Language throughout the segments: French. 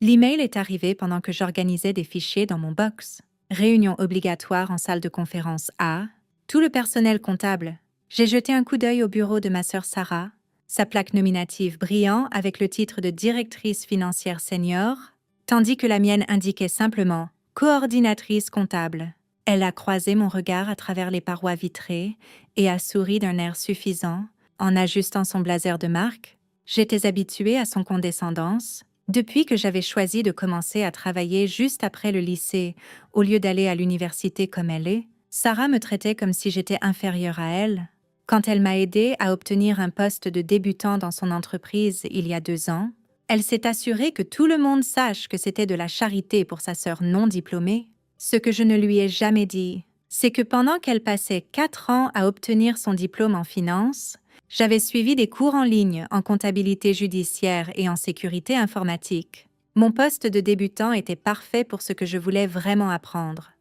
L'email est arrivé pendant que j'organisais des fichiers dans mon box. Réunion obligatoire en salle de conférence A. Tout le personnel comptable. J'ai jeté un coup d'œil au bureau de ma sœur Sarah. Sa plaque nominative brillant avec le titre de directrice financière senior, tandis que la mienne indiquait simplement coordinatrice comptable. Elle a croisé mon regard à travers les parois vitrées et a souri d'un air suffisant en ajustant son blazer de marque. J'étais habituée à son condescendance. Depuis que j'avais choisi de commencer à travailler juste après le lycée, au lieu d'aller à l'université comme elle est, Sarah me traitait comme si j'étais inférieure à elle. Quand elle m'a aidée à obtenir un poste de débutant dans son entreprise il y a 2 ans, elle s'est assurée que tout le monde sache que c'était de la charité pour sa sœur non diplômée. Ce que je ne lui ai jamais dit, c'est que pendant qu'elle passait 4 ans à obtenir son diplôme en finance, j'avais suivi des cours en ligne en comptabilité judiciaire et en sécurité informatique. Mon poste de débutant était parfait pour ce que je voulais vraiment apprendre.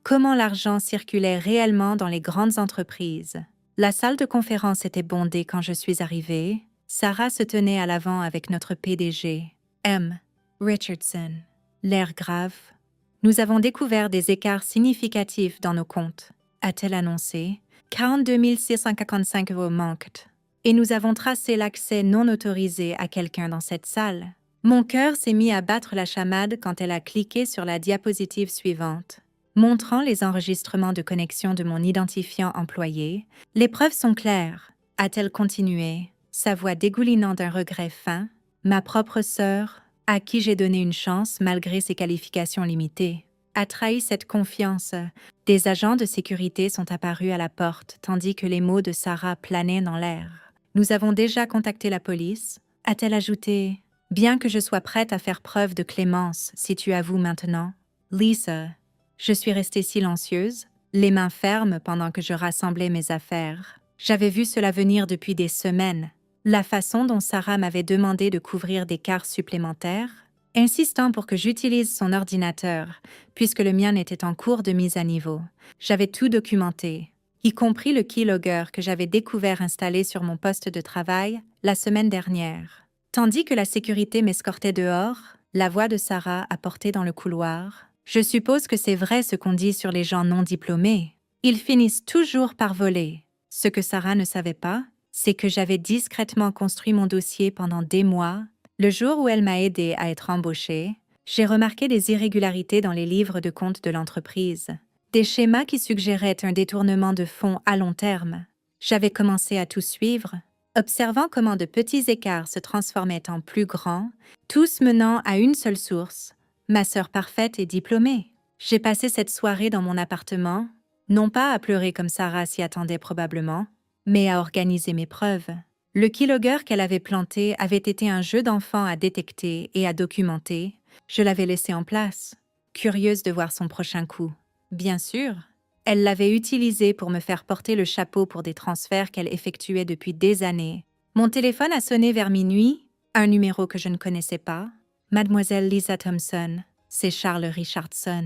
Comment l'argent circulait réellement dans les grandes entreprises. La salle de conférence était bondée quand je suis arrivée. Sarah se tenait à l'avant avec notre PDG, M. Richardson. L'air grave. Nous avons découvert des écarts significatifs dans nos comptes, a-t-elle annoncé. 42 645 euros manquent. Et nous avons tracé l'accès non autorisé à quelqu'un dans cette salle. Mon cœur s'est mis à battre la chamade quand elle a cliqué sur la diapositive suivante. Montrant les enregistrements de connexion de mon identifiant employé, les preuves sont claires, a-t-elle continué, sa voix dégoulinant d'un regret fin. Ma propre sœur, à qui j'ai donné une chance malgré ses qualifications limitées, a trahi cette confiance. Des agents de sécurité sont apparus à la porte tandis que les mots de Sarah planaient dans l'air. Nous avons déjà contacté la police, a-t-elle ajouté. Bien que je sois prête à faire preuve de clémence si tu avoues maintenant. Lisa. Je suis restée silencieuse, les mains fermes pendant que je rassemblais mes affaires. J'avais vu cela venir depuis des semaines. La façon dont Sarah m'avait demandé de couvrir des quarts supplémentaires, insistant pour que j'utilise son ordinateur, puisque le mien était en cours de mise à niveau. J'avais tout documenté, y compris le keylogger que j'avais découvert installé sur mon poste de travail la semaine dernière. Tandis que la sécurité m'escortait dehors, la voix de Sarah a porté dans le couloir. Je suppose que c'est vrai ce qu'on dit sur les gens non diplômés. Ils finissent toujours par voler. Ce que Sarah ne savait pas, c'est que j'avais discrètement construit mon dossier pendant des mois. Le jour où elle m'a aidée à être embauchée, j'ai remarqué des irrégularités dans les livres de compte de l'entreprise. Des schémas qui suggéraient un détournement de fonds à long terme. J'avais commencé à tout suivre, observant comment de petits écarts se transformaient en plus grands, tous menant à une seule source. Ma sœur parfaite est diplômée. J'ai passé cette soirée dans mon appartement, non pas à pleurer comme Sarah s'y attendait probablement, mais à organiser mes preuves. Le keylogger qu'elle avait planté avait été un jeu d'enfant à détecter et à documenter. Je l'avais laissé en place, curieuse de voir son prochain coup. Bien sûr, elle l'avait utilisé pour me faire porter le chapeau pour des transferts qu'elle effectuait depuis des années. Mon téléphone a sonné vers minuit, un numéro que je ne connaissais pas. Mademoiselle Lisa Thompson, c'est Charles Richardson.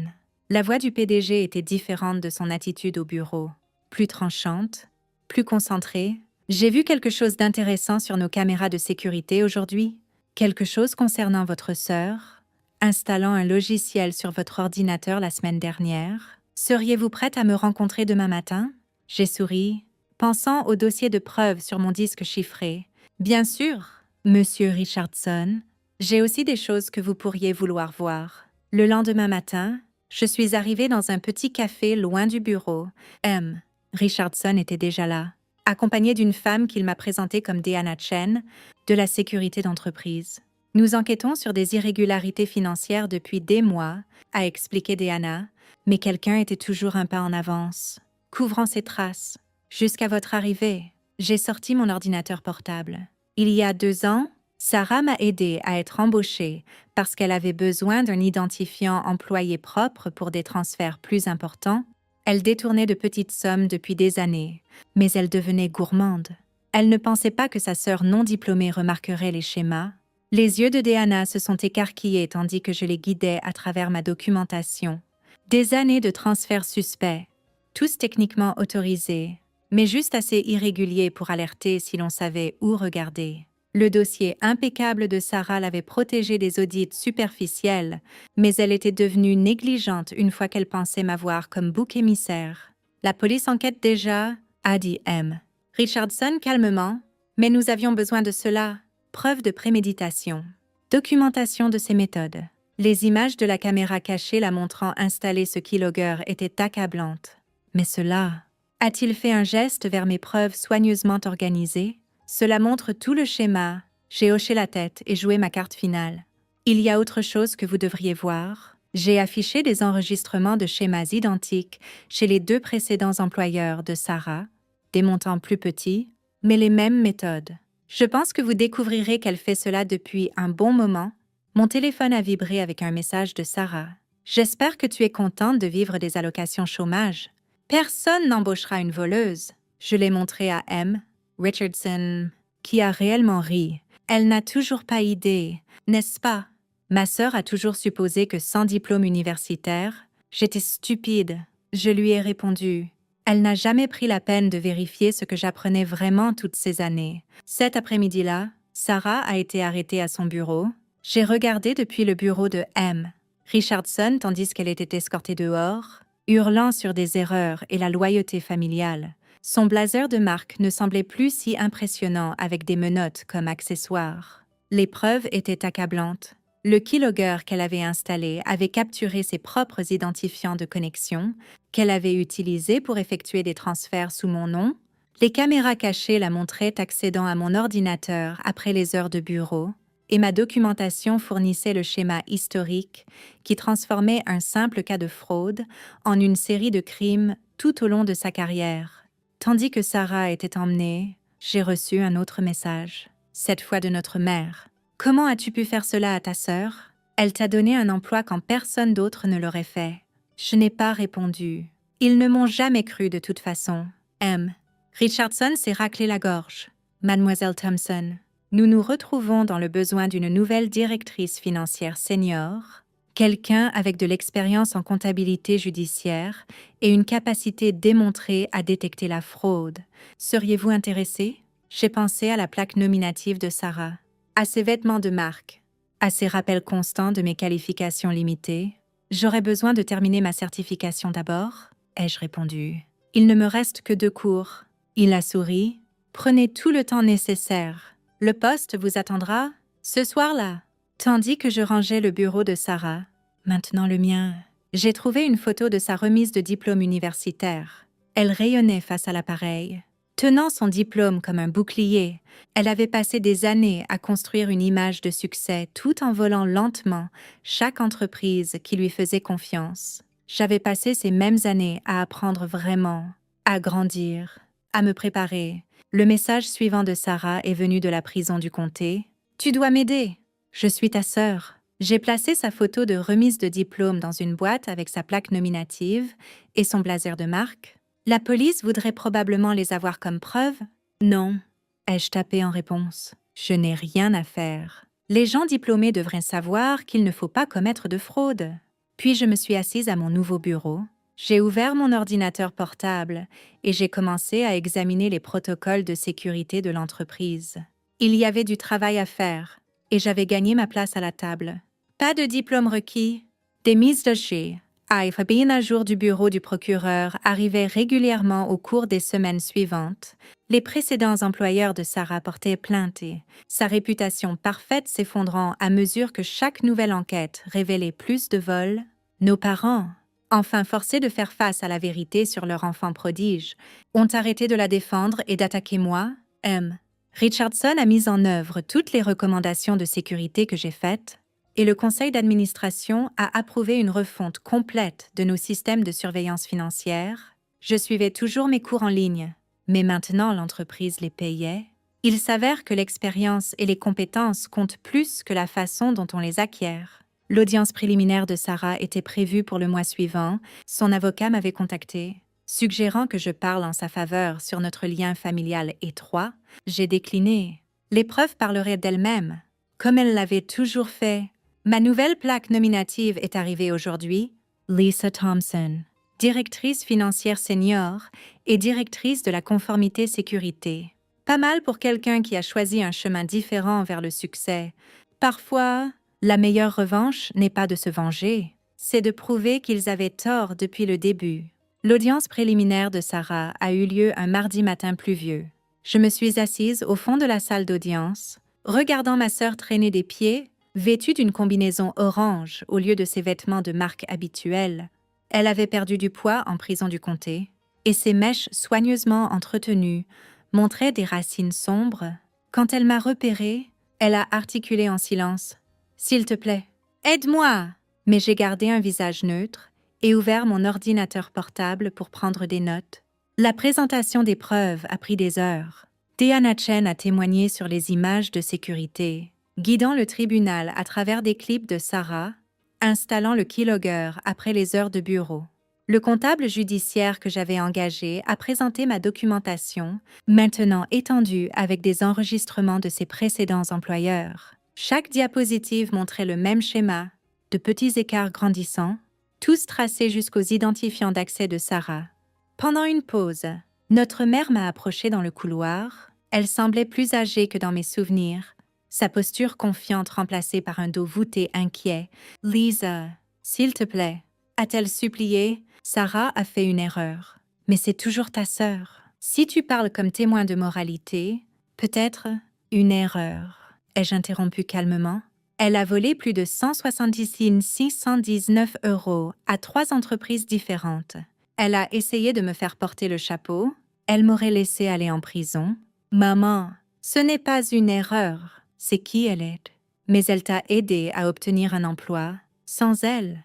La voix du PDG était différente de son attitude au bureau, plus tranchante, plus concentrée. J'ai vu quelque chose d'intéressant sur nos caméras de sécurité aujourd'hui. Quelque chose concernant votre sœur, installant un logiciel sur votre ordinateur la semaine dernière. Seriez-vous prête à me rencontrer demain matin? J'ai souri, pensant au dossier de preuves sur mon disque chiffré. Bien sûr, Monsieur Richardson. J'ai aussi des choses que vous pourriez vouloir voir. Le lendemain matin, je suis arrivée dans un petit café loin du bureau. M. Richardson était déjà là, accompagné d'une femme qu'il m'a présentée comme Deanna Chen, de la sécurité d'entreprise. Nous enquêtons sur des irrégularités financières depuis des mois, a expliqué Deanna, mais quelqu'un était toujours un pas en avance, couvrant ses traces. Jusqu'à votre arrivée, j'ai sorti mon ordinateur portable. Il y a 2 ans, Sarah m'a aidée à être embauchée parce qu'elle avait besoin d'un identifiant employé propre pour des transferts plus importants. Elle détournait de petites sommes depuis des années, mais elle devenait gourmande. Elle ne pensait pas que sa sœur non diplômée remarquerait les schémas. Les yeux de Deanna se sont écarquillés tandis que je les guidais à travers ma documentation. Des années de transferts suspects, tous techniquement autorisés, mais juste assez irréguliers pour alerter si l'on savait où regarder. Le dossier impeccable de Sarah l'avait protégée des audits superficiels, mais elle était devenue négligente une fois qu'elle pensait m'avoir comme bouc émissaire. La police enquête déjà, a dit M. Richardson calmement, mais nous avions besoin de cela. Preuve de préméditation. Documentation de ses méthodes. Les images de la caméra cachée la montrant installer ce keylogger étaient accablantes. Mais cela... A-t-il fait un geste vers mes preuves soigneusement organisées? Cela montre tout le schéma. J'ai hoché la tête et joué ma carte finale. Il y a autre chose que vous devriez voir. J'ai affiché des enregistrements de schémas identiques chez les 2 précédents employeurs de Sarah, des montants plus petits, mais les mêmes méthodes. Je pense que vous découvrirez qu'elle fait cela depuis un bon moment. Mon téléphone a vibré avec un message de Sarah. J'espère que tu es contente de vivre des allocations chômage. Personne n'embauchera une voleuse. Je l'ai montré à M. Richardson, qui a réellement ri. Elle n'a toujours pas idée, n'est-ce pas? Ma sœur a toujours supposé que sans diplôme universitaire, j'étais stupide. Je lui ai répondu. Elle n'a jamais pris la peine de vérifier ce que j'apprenais vraiment toutes ces années. Cet après-midi-là, Sarah a été arrêtée à son bureau. J'ai regardé depuis le bureau de M. Richardson tandis qu'elle était escortée dehors, hurlant sur des erreurs et la loyauté familiale. Son blazer de marque ne semblait plus si impressionnant avec des menottes comme accessoire. Les preuves étaient accablantes. Le keylogger qu'elle avait installé avait capturé ses propres identifiants de connexion, qu'elle avait utilisés pour effectuer des transferts sous mon nom. Les caméras cachées la montraient accédant à mon ordinateur après les heures de bureau, et ma documentation fournissait le schéma historique qui transformait un simple cas de fraude en une série de crimes tout au long de sa carrière. Tandis que Sarah était emmenée, j'ai reçu un autre message, cette fois de notre mère. « Comment as-tu pu faire cela à ta sœur? Elle t'a donné un emploi quand personne d'autre ne l'aurait fait. » Je n'ai pas répondu. Ils ne m'ont jamais cru de toute façon. M. Richardson s'est raclé la gorge. Mademoiselle Thompson, nous nous retrouvons dans le besoin d'une nouvelle directrice financière senior, quelqu'un avec de l'expérience en comptabilité judiciaire et une capacité démontrée à détecter la fraude. Seriez-vous intéressé? J'ai pensé à la plaque nominative de Sarah, à ses vêtements de marque, à ses rappels constants de mes qualifications limitées. J'aurais besoin de terminer ma certification d'abord, ai-je répondu. Il ne me reste que 2 cours. Il a souri. Prenez tout le temps nécessaire. Le poste vous attendra ce soir-là. Tandis que je rangeais le bureau de Sarah, maintenant le mien, j'ai trouvé une photo de sa remise de diplôme universitaire. Elle rayonnait face à l'appareil. Tenant son diplôme comme un bouclier, elle avait passé des années à construire une image de succès tout en volant lentement chaque entreprise qui lui faisait confiance. J'avais passé ces mêmes années à apprendre vraiment, à grandir, à me préparer. Le message suivant de Sarah est venu de la prison du comté. « Tu dois m'aider. Je suis ta sœur. » J'ai placé sa photo de remise de diplôme dans une boîte avec sa plaque nominative et son blazer de marque. La police voudrait probablement les avoir comme preuve. Non, ai-je tapé en réponse. Je n'ai rien à faire. Les gens diplômés devraient savoir qu'il ne faut pas commettre de fraude. Puis je me suis assise à mon nouveau bureau. J'ai ouvert mon ordinateur portable et j'ai commencé à examiner les protocoles de sécurité de l'entreprise. Il y avait du travail à faire et j'avais gagné ma place à la table. Pas de diplôme requis. Des mises de chez bien à jour du bureau du procureur arrivaient régulièrement au cours des semaines suivantes. Les précédents employeurs de Sarah portaient plainte et sa réputation parfaite s'effondrant à mesure que chaque nouvelle enquête révélait plus de vols. Nos parents, enfin forcés de faire face à la vérité sur leur enfant prodige, ont arrêté de la défendre et d'attaquer moi, M. Richardson a mis en œuvre toutes les recommandations de sécurité que j'ai faites, et le conseil d'administration a approuvé une refonte complète de nos systèmes de surveillance financière. Je suivais toujours mes cours en ligne, mais maintenant l'entreprise les payait. Il s'avère que l'expérience et les compétences comptent plus que la façon dont on les acquiert. L'audience préliminaire de Sarah était prévue pour le mois suivant. Son avocat m'avait contacté, suggérant que je parle en sa faveur sur notre lien familial étroit. J'ai décliné. Les preuves parleraient d'elles-mêmes, comme elles l'avaient toujours fait. Ma nouvelle plaque nominative est arrivée aujourd'hui. Lisa Thompson, directrice financière senior et directrice de la conformité sécurité. Pas mal pour quelqu'un qui a choisi un chemin différent vers le succès. Parfois, la meilleure revanche n'est pas de se venger, c'est de prouver qu'ils avaient tort depuis le début. L'audience préliminaire de Sarah a eu lieu un mardi matin pluvieux. Je me suis assise au fond de la salle d'audience, regardant ma sœur traîner des pieds, vêtue d'une combinaison orange au lieu de ses vêtements de marque habituels. Elle avait perdu du poids en prison du comté, et ses mèches soigneusement entretenues montraient des racines sombres. Quand elle m'a repérée, elle a articulé en silence « S'il te plaît, aide-moi !» Mais j'ai gardé un visage neutre et ouvert mon ordinateur portable pour prendre des notes. La présentation des preuves a pris des heures. Deanna Chen a témoigné sur les images de sécurité, guidant le tribunal à travers des clips de Sarah, installant le keylogger après les heures de bureau. Le comptable judiciaire que j'avais engagé a présenté ma documentation, maintenant étendue avec des enregistrements de ses précédents employeurs. Chaque diapositive montrait le même schéma, de petits écarts grandissants, tous tracés jusqu'aux identifiants d'accès de Sarah. Pendant une pause, notre mère m'a approchée dans le couloir. Elle semblait plus âgée que dans mes souvenirs, sa posture confiante remplacée par un dos voûté inquiet. « Lisa, s'il te plaît », a-t-elle supplié. Sarah a fait une erreur. Mais c'est toujours ta sœur. Si tu parles comme témoin de moralité, peut-être une erreur. Ai-je interrompu calmement? Elle a volé plus de 170 619 € à 3 entreprises différentes. Elle a essayé de me faire porter le chapeau. Elle m'aurait laissé aller en prison. Maman, ce n'est pas une erreur. C'est qui elle est. Mais elle t'a aidé à obtenir un emploi. Sans elle,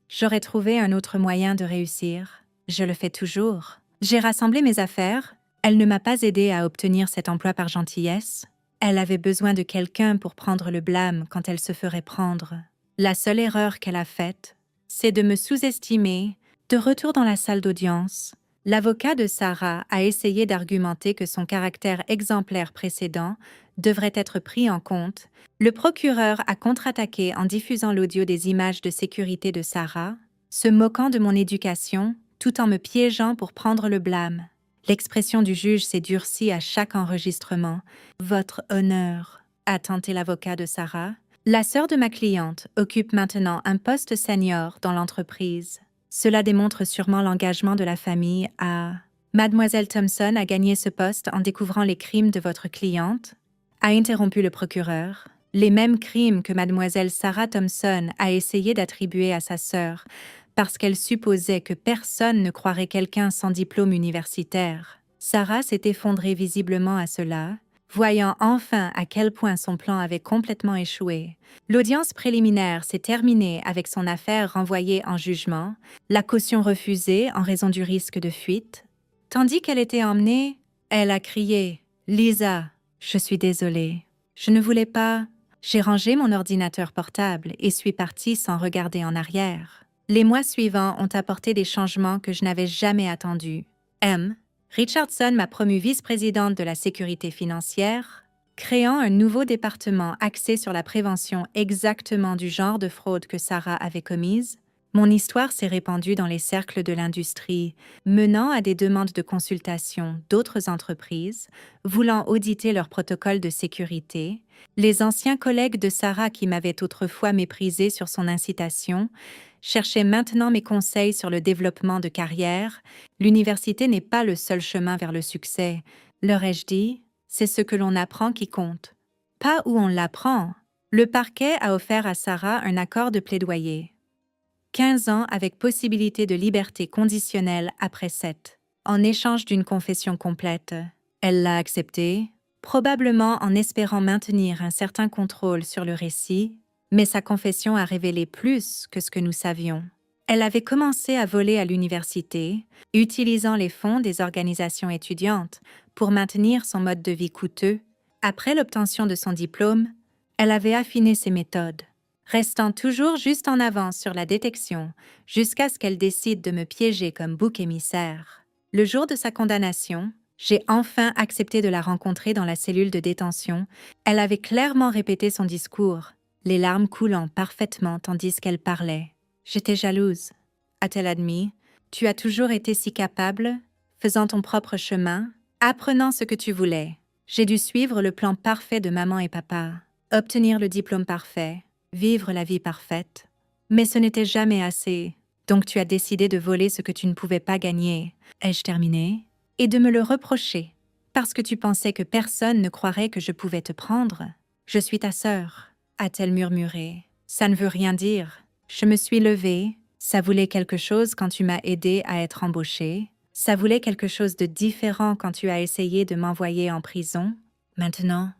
j'aurais trouvé un autre moyen de réussir. Je le fais toujours. J'ai rassemblé mes affaires. Elle ne m'a pas aidé à obtenir cet emploi par gentillesse. Elle avait besoin de quelqu'un pour prendre le blâme quand elle se ferait prendre. La seule erreur qu'elle a faite, c'est de me sous-estimer. De retour dans la salle d'audience, l'avocat de Sarah a essayé d'argumenter que son caractère exemplaire précédent devrait être pris en compte. Le procureur a contre-attaqué en diffusant l'audio des images de sécurité de Sarah, se moquant de mon éducation, tout en me piégeant pour prendre le blâme. L'expression du juge s'est durcie à chaque enregistrement. « Votre honneur », a tenté l'avocat de Sarah. La sœur de ma cliente occupe maintenant un poste senior dans l'entreprise. Cela démontre sûrement l'engagement de la famille à... Mademoiselle Thompson a gagné ce poste en découvrant les crimes de votre cliente, a interrompu le procureur. Les mêmes crimes que mademoiselle Sarah Thompson a essayé d'attribuer à sa sœur, parce qu'elle supposait que personne ne croirait quelqu'un sans diplôme universitaire. Sarah s'est effondrée visiblement à cela, voyant enfin à quel point son plan avait complètement échoué. L'audience préliminaire s'est terminée avec son affaire renvoyée en jugement, la caution refusée en raison du risque de fuite. Tandis qu'elle était emmenée, elle a crié « Lisa, je suis désolée. Je ne voulais pas... » J'ai rangé mon ordinateur portable et suis partie sans regarder en arrière. Les mois suivants ont apporté des changements que je n'avais jamais attendus. M. Richardson m'a promue vice-présidente de la sécurité financière, créant un nouveau département axé sur la prévention exactement du genre de fraude que Sarah avait commise. Mon histoire s'est répandue dans les cercles de l'industrie, menant à des demandes de consultation d'autres entreprises, voulant auditer leurs protocoles de sécurité. Les anciens collègues de Sarah qui m'avaient autrefois méprisée sur son incitation cherchaient maintenant mes conseils sur le développement de carrière. L'université n'est pas le seul chemin vers le succès. Leur ai-je dit, c'est ce que l'on apprend qui compte. Pas où on l'apprend. Le parquet a offert à Sarah un accord de plaidoyer. 15 ans avec possibilité de liberté conditionnelle après 7. En échange d'une confession complète, elle l'a accepté, probablement en espérant maintenir un certain contrôle sur le récit, mais sa confession a révélé plus que ce que nous savions. Elle avait commencé à voler à l'université, utilisant les fonds des organisations étudiantes pour maintenir son mode de vie coûteux. Après l'obtention de son diplôme, elle avait affiné ses méthodes, restant toujours juste en avance sur la détection, jusqu'à ce qu'elle décide de me piéger comme bouc émissaire. Le jour de sa condamnation, j'ai enfin accepté de la rencontrer dans la cellule de détention. Elle avait clairement répété son discours, les larmes coulant parfaitement tandis qu'elle parlait. « J'étais jalouse », a-t-elle admis. « Tu as toujours été si capable, faisant ton propre chemin. Apprenant ce que tu voulais, j'ai dû suivre le plan parfait de maman et papa, obtenir le diplôme parfait, vivre la vie parfaite. Mais ce n'était jamais assez, donc tu as décidé de voler ce que tu ne pouvais pas gagner, ai-je terminé, et de me le reprocher, parce que tu pensais que personne ne croirait que je pouvais te prendre. Je suis ta sœur, a-t-elle murmuré. Ça ne veut rien dire. Je me suis levée, ça voulait quelque chose quand tu m'as aidé à être embauchée. Ça voulait quelque chose de différent quand tu as essayé de m'envoyer en prison. Maintenant,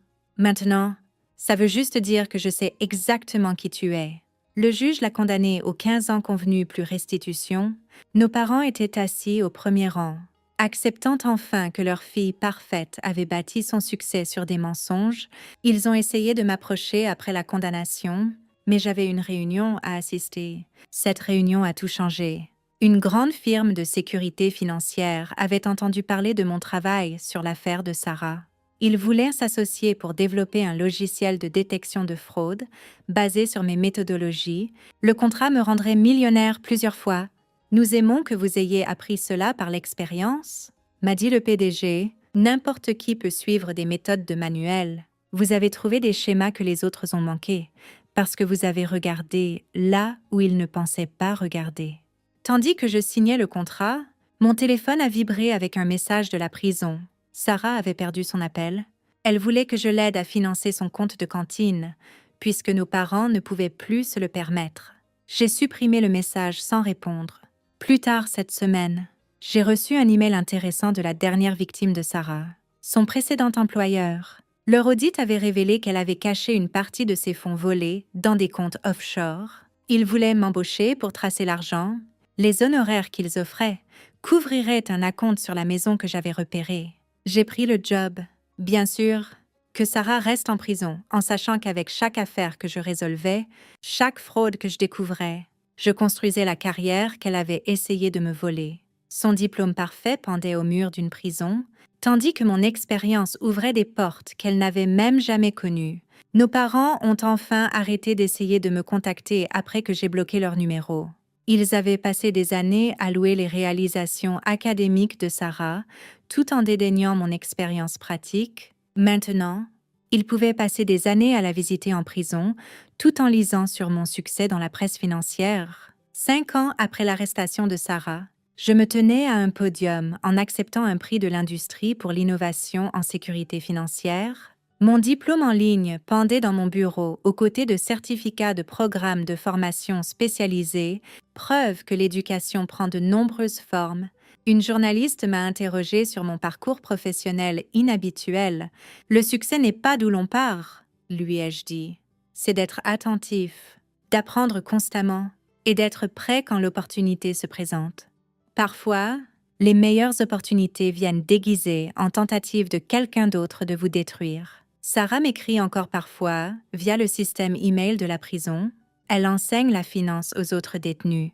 ça veut juste dire que je sais exactement qui tu es. Le juge l'a condamné aux 15 ans convenus plus restitution. Nos parents étaient assis au premier rang, acceptant enfin que leur fille parfaite avait bâti son succès sur des mensonges. Ils ont essayé de m'approcher après la condamnation, mais j'avais une réunion à assister. Cette réunion a tout changé. Une grande firme de sécurité financière avait entendu parler de mon travail sur l'affaire de Sarah. Ils voulaient s'associer pour développer un logiciel de détection de fraude basé sur mes méthodologies. Le contrat me rendrait millionnaire plusieurs fois. Nous aimons que vous ayez appris cela par l'expérience, m'a dit le PDG. N'importe qui peut suivre des méthodes de manuel. Vous avez trouvé des schémas que les autres ont manqués, parce que vous avez regardé là où ils ne pensaient pas regarder. Tandis que je signais le contrat, mon téléphone a vibré avec un message de la prison. Sarah avait perdu son appel. Elle voulait que je l'aide à financer son compte de cantine, puisque nos parents ne pouvaient plus se le permettre. J'ai supprimé le message sans répondre. Plus tard cette semaine, j'ai reçu un email intéressant de la dernière victime de Sarah, son précédent employeur. Leur audit avait révélé qu'elle avait caché une partie de ses fonds volés dans des comptes offshore. Ils voulaient m'embaucher pour tracer l'argent. Les honoraires qu'ils offraient couvriraient un acompte sur la maison que j'avais repérée. J'ai pris le job. Bien sûr, que Sarah reste en prison, en sachant qu'avec chaque affaire que je résolvais, chaque fraude que je découvrais, je construisais la carrière qu'elle avait essayé de me voler. Son diplôme parfait pendait au mur d'une prison, tandis que mon expérience ouvrait des portes qu'elle n'avait même jamais connues. Nos parents ont enfin arrêté d'essayer de me contacter après que j'ai bloqué leur numéro. Ils avaient passé des années à louer les réalisations académiques de Sarah, tout en dédaignant mon expérience pratique. Maintenant, ils pouvaient passer des années à la visiter en prison, tout en lisant sur mon succès dans la presse financière. 5 ans après l'arrestation de Sarah, je me tenais à un podium en acceptant un prix de l'industrie pour l'innovation en sécurité financière. Mon diplôme en ligne pendait dans mon bureau aux côtés de certificats de programmes de formation spécialisés, preuve que l'éducation prend de nombreuses formes. Une journaliste m'a interrogée sur mon parcours professionnel inhabituel. Le succès n'est pas d'où l'on part, lui ai-je dit. C'est d'être attentif, d'apprendre constamment et d'être prêt quand l'opportunité se présente. Parfois, les meilleures opportunités viennent déguisées en tentative de quelqu'un d'autre de vous détruire. Sarah m'écrit encore parfois, via le système email de la prison. Elle enseigne la finance aux autres détenus.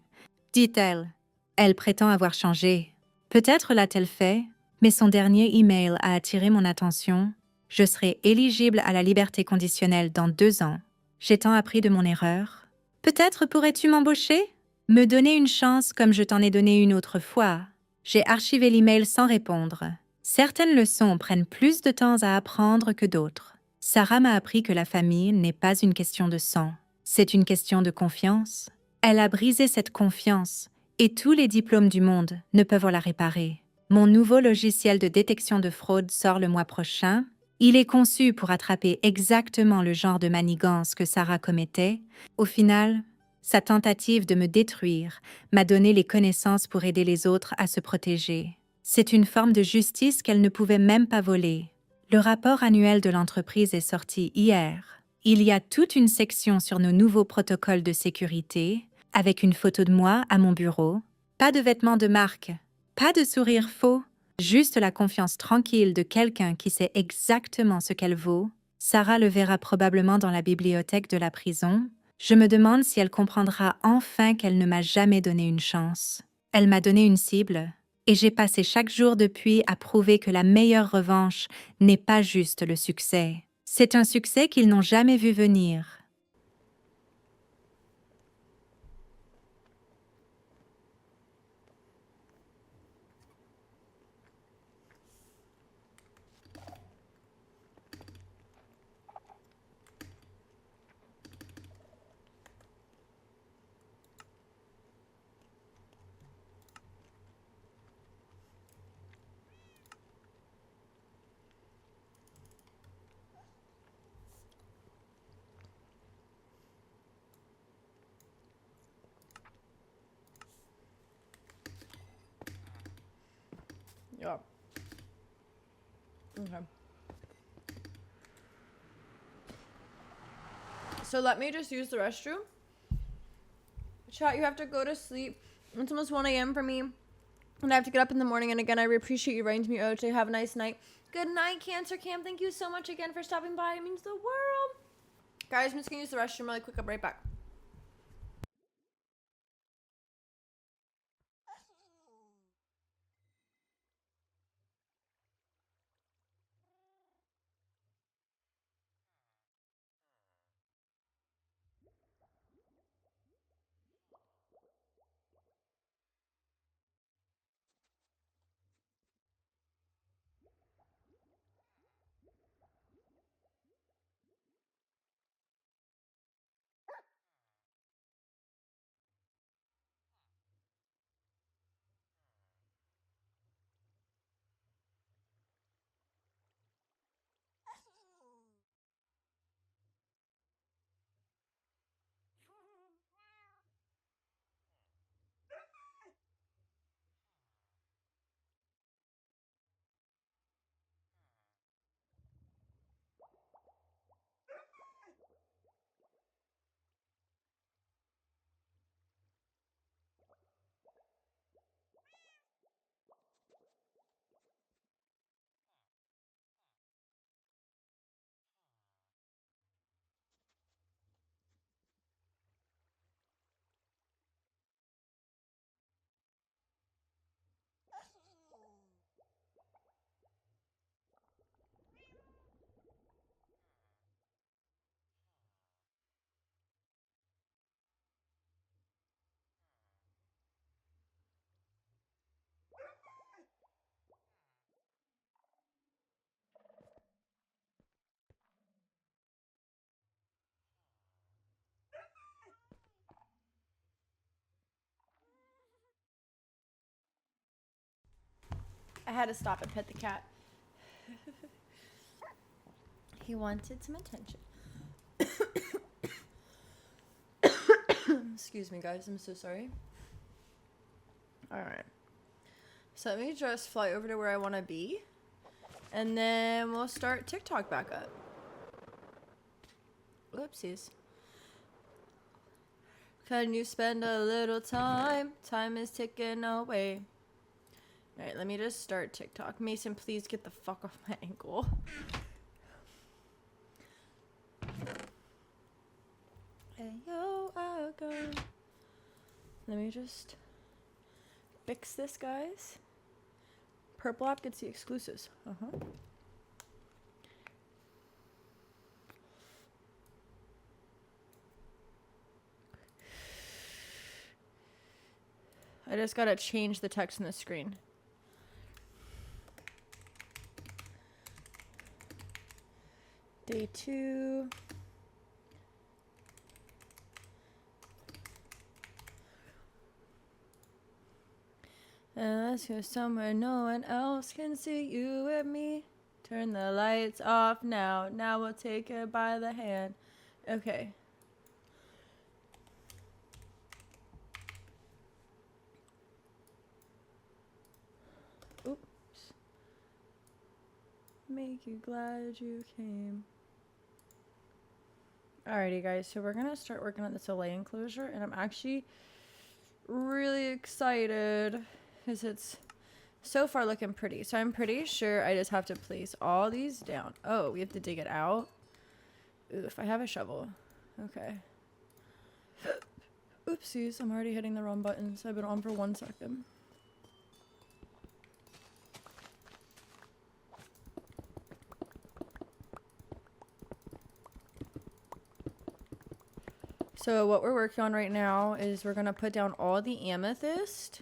Dit-elle, elle prétend avoir changé. Peut-être l'a-t-elle fait, mais son dernier email a attiré mon attention. Je serai éligible à la liberté conditionnelle dans 2 ans. J'ai tant appris de mon erreur. Peut-être pourrais-tu m'embaucher? Me donner une chance comme je t'en ai donné une autre fois. J'ai archivé l'email sans répondre. Certaines leçons prennent plus de temps à apprendre que d'autres. Sarah m'a appris que la famille n'est pas une question de sang, c'est une question de confiance. Elle a brisé cette confiance, et tous les diplômes du monde ne peuvent la réparer. Mon nouveau logiciel de détection de fraude sort le mois prochain. Il est conçu pour attraper exactement le genre de manigance que Sarah commettait. Au final, sa tentative de me détruire m'a donné les connaissances pour aider les autres à se protéger. C'est une forme de justice qu'elle ne pouvait même pas voler. Le rapport annuel de l'entreprise est sorti hier. Il y a toute une section sur nos nouveaux protocoles de sécurité, avec une photo de moi à mon bureau. Pas de vêtements de marque, pas de sourire faux, juste la confiance tranquille de quelqu'un qui sait exactement ce qu'elle vaut. Sarah le verra probablement dans la bibliothèque de la prison. Je me demande si elle comprendra enfin qu'elle ne m'a jamais donné une chance. Elle m'a donné une cible. Et j'ai passé chaque jour depuis à prouver que la meilleure revanche n'est pas juste le succès. C'est un succès qu'ils n'ont jamais vu venir. Yeah. Okay. So let me just use the restroom. Chat, you have to go to sleep. It's almost 1 a.m. for me. And I have to get up in the morning. And again, I appreciate you writing to me, OJ. Have a nice night. Good night, Cancer Cam. Thank you so much again for stopping by. It means the world. Guys, I'm just going to use the restroom really quick. I'll be right back. I had to stop and pet the cat. He wanted some attention. Excuse me, guys. I'm so sorry. All right. So let me just fly over to where I want to be. And then we'll start TikTok back up. Whoopsies. Can you spend a little time? Time is ticking away. All right, let me just start TikTok. Mason, please get the fuck off my ankle. Hey, yo, I go. Let me just fix this, guys. Purple app gets the exclusives. I just gotta change the text on the screen. Day 2. And let's go somewhere no one else can see you and me. Turn the lights off now. Now we'll take it by the hand. Okay. Oops. Make you glad you came. Alrighty, guys. So we're going to start working on this Olay enclosure. And I'm actually really excited because it's so far looking pretty. So I'm pretty sure I just have to place all these down. Oh, we have to dig it out. Oof, I have a shovel. Okay. Oopsies, I'm already hitting the wrong buttons. I've been on for 1 second. So what we're working on right now is we're going to put down all the amethyst.